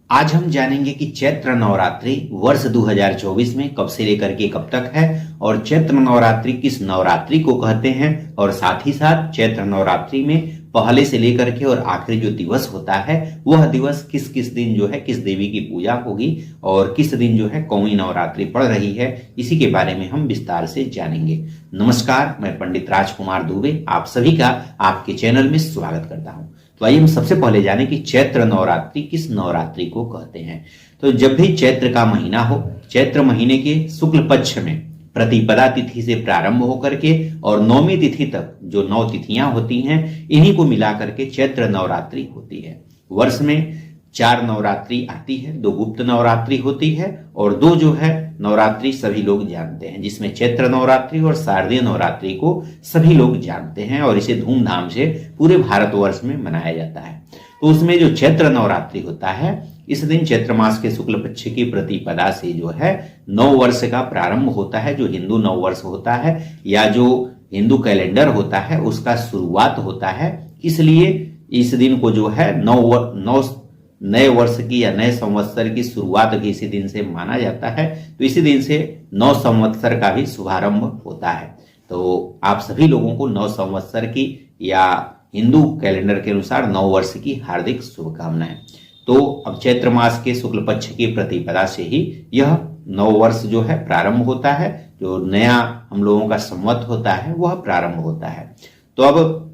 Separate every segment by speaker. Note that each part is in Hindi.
Speaker 1: आज हम जानेंगे कि चैत्र नवरात्रि वर्ष 2024 में कब से लेकर के कब तक है और चैत्र नवरात्रि किस नवरात्रि को कहते हैं और साथ ही साथ चैत्र नवरात्रि में पहले से लेकर के और आखिरी जो दिवस होता है वह दिवस किस किस दिन जो है किस देवी की पूजा होगी और किस दिन जो है कौन नवरात्रि पड़ रही है, इसी के बारे में हम विस्तार से जानेंगे। नमस्कार, मैं पंडित राजकुमार दुबे आप सभी का आपके चैनल में स्वागत करता हूं। तो आइए हम सबसे पहले जाने कि चैत्र नवरात्रि किस नवरात्रि को कहते हैं। तो जब भी चैत्र का महीना हो, चैत्र महीने के शुक्ल पक्ष में प्रतिपदा तिथि से प्रारंभ होकर के और नौमी तिथि तक जो 9 तिथियां होती हैं, इन्हीं को मिलाकर के चैत्र नवरात्रि होती है। वर्ष में 4 नवरात्रि आती है, 2 गुप्त नवरात्रि होती है और 2 जो है नवरात्रि सभी लोग जानते हैं, जिसमें चैत्र नवरात्रि और शारदीय नवरात्रि को सभी लोग जानते हैं और इसे धूमधाम से पूरे भारतवर्ष में मनाया जाता है। तो उसमें जो चैत्र नवरात्रि होता है, इस दिन चैत्र मास के शुक्ल पक्ष की प्रतिपदा से जो है नव वर्ष का प्रारंभ होता है। जो हिंदू नव वर्ष होता है या जो हिंदू कैलेंडर होता है उसका शुरुआत होता है, इसलिए इस दिन को जो है नए वर्ष की या नए संवत्सर की शुरुआत भी इसी दिन से माना जाता है। तो इसी दिन से नव संवत्सर का भी शुभारंभ होता है। तो आप सभी लोगों को नव संवत्सर की या हिंदू कैलेंडर के अनुसार नव वर्ष की हार्दिक शुभकामनाएं। तो अब चैत्र मास के शुक्ल पक्ष की प्रतिपदा से ही यह नव वर्ष जो है प्रारंभ होता है, जो नया हम लोगों का संवत होता है वह प्रारंभ होता है। तो अब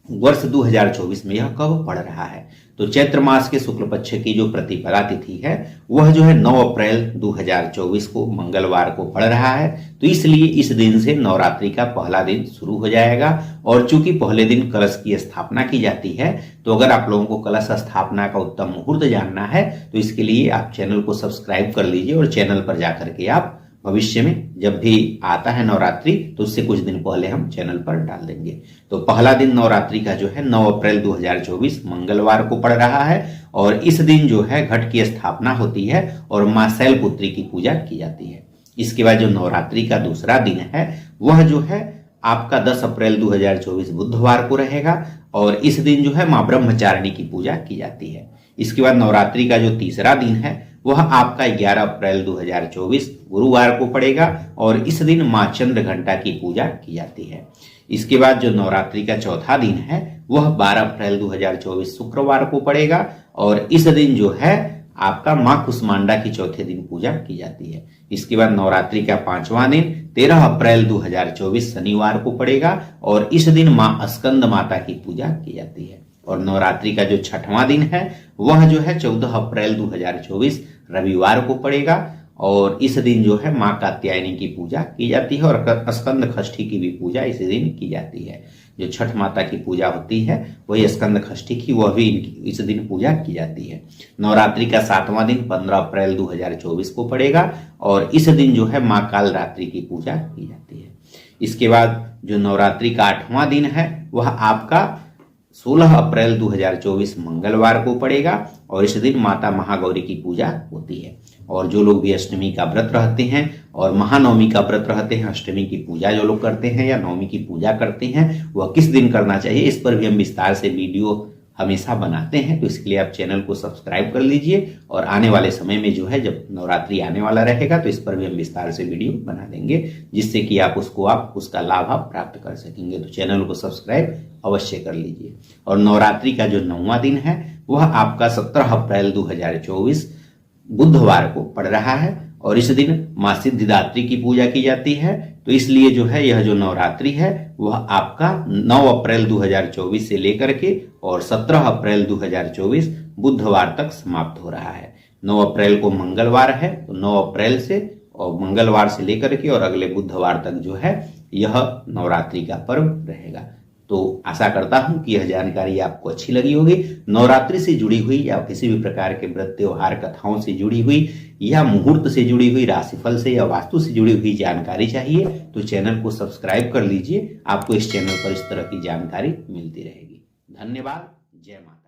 Speaker 1: वर्ष 2024 में यह कब पड़ रहा है, तो चैत्र मास के शुक्ल पक्ष की जो प्रतिपदा तिथि है वह जो है 9 अप्रैल 2024 को मंगलवार को पड़ रहा है। तो इसलिए इस दिन से नवरात्रि का पहला दिन शुरू हो जाएगा। और चूंकि पहले दिन कलश की स्थापना की जाती है, तो अगर आप लोगों को कलश स्थापना का उत्तम मुहूर्त जानना है तो इसके लिए आप चैनल को सब्सक्राइब कर लीजिए और चैनल पर जाकर के आप भविष्य में जब भी आता है नवरात्रि तो उससे कुछ दिन पहले हम चैनल पर डाल देंगे। तो पहला दिन नवरात्रि का जो है 9 अप्रैल 2024 मंगलवार को पड़ रहा है और इस दिन जो है घट की स्थापना होती है और मां शैलपुत्री की पूजा की जाती है। इसके बाद जो नवरात्रि का दूसरा दिन है वह जो है आपका 10 अप्रैल 2024 बुधवार को रहेगा और इस दिन जो है मां ब्रह्मचारिणी की पूजा की जाती है। इसके बाद नवरात्रि का जो तीसरा दिन है वह आपका 11 अप्रैल 2024 गुरुवार को पड़ेगा और इस दिन मां चंद्र घंटा की पूजा की जाती है। इसके बाद जो नवरात्रि का चौथा दिन है वह 12 अप्रैल 2024 शुक्रवार को पड़ेगा और इस दिन जो है आपका मां कुष्मांडा की चौथे दिन पूजा की जाती है। इसके बाद नवरात्रि का 5वां दिन 13 अप्रैल 2024 शनिवार को पड़ेगा और इस दिन मां स्कंद माता की पूजा की जाती है। और नवरात्रि का जो 6वां दिन है वह जो है 14 अप्रैल 2024 रविवार को पड़ेगा और इस दिन जो है मां कात्यायनी की पूजा की जाती है और स्कंद षष्ठी की भी पूजा इसी दिन की जाती है। जो छठ माता की पूजा होती है वही स्कंद षष्ठी की, वह भी इस दिन पूजा की जाती है। नवरात्रि का 7वां दिन 15 अप्रैल 2024 को पड़ेगा और इस दिन जो है मां काल रात्रि की पूजा की जाती है। इसके बाद जो नवरात्रि का 8वां दिन है वह आपका 16 अप्रैल 2024 मंगलवार को पड़ेगा और इस दिन माता महागौरी की पूजा होती है। और जो लोग भी अष्टमी का व्रत रहते हैं और महानवमी का व्रत रहते हैं, अष्टमी की पूजा जो लोग करते हैं या नवमी की पूजा करते हैं, वह किस दिन करना चाहिए इस पर भी हम विस्तार से वीडियो हमेशा बनाते हैं। तो इसके लिए आप चैनल को सब्सक्राइब कर लीजिए और आने वाले समय में जो है जब नवरात्रि आने वाला रहेगा तो इस पर भी हम विस्तार से वीडियो बना देंगे, जिससे कि आप उसका लाभ आप प्राप्त कर सकेंगे। तो चैनल को सब्सक्राइब अवश्य कर लीजिए। और नवरात्रि का जो 9वां दिन है वह आपका 17 अप्रैल 2024 बुधवार को पड़ रहा है और इस दिन मां सिद्धिदात्री की पूजा की जाती है। तो इसलिए जो है यह जो नवरात्रि है वह आपका 9 अप्रैल 2024 से लेकर के और 17 अप्रैल 2024 बुधवार तक समाप्त हो रहा है। 9 अप्रैल को मंगलवार है, तो 9 अप्रैल से और मंगलवार से लेकर के और अगले बुधवार तक जो है यह नवरात्रि का पर्व रहेगा। तो आशा करता हूं कि यह जानकारी आपको अच्छी लगी होगी। नवरात्रि से जुड़ी हुई या किसी भी प्रकार के व्रत त्योहार कथाओं से जुड़ी हुई या मुहूर्त से जुड़ी हुई, राशिफल से या वास्तु से जुड़ी हुई जानकारी चाहिए तो चैनल को सब्सक्राइब कर लीजिए। आपको इस चैनल पर इस तरह की जानकारी मिलती रहेगी। धन्यवाद। जय माता।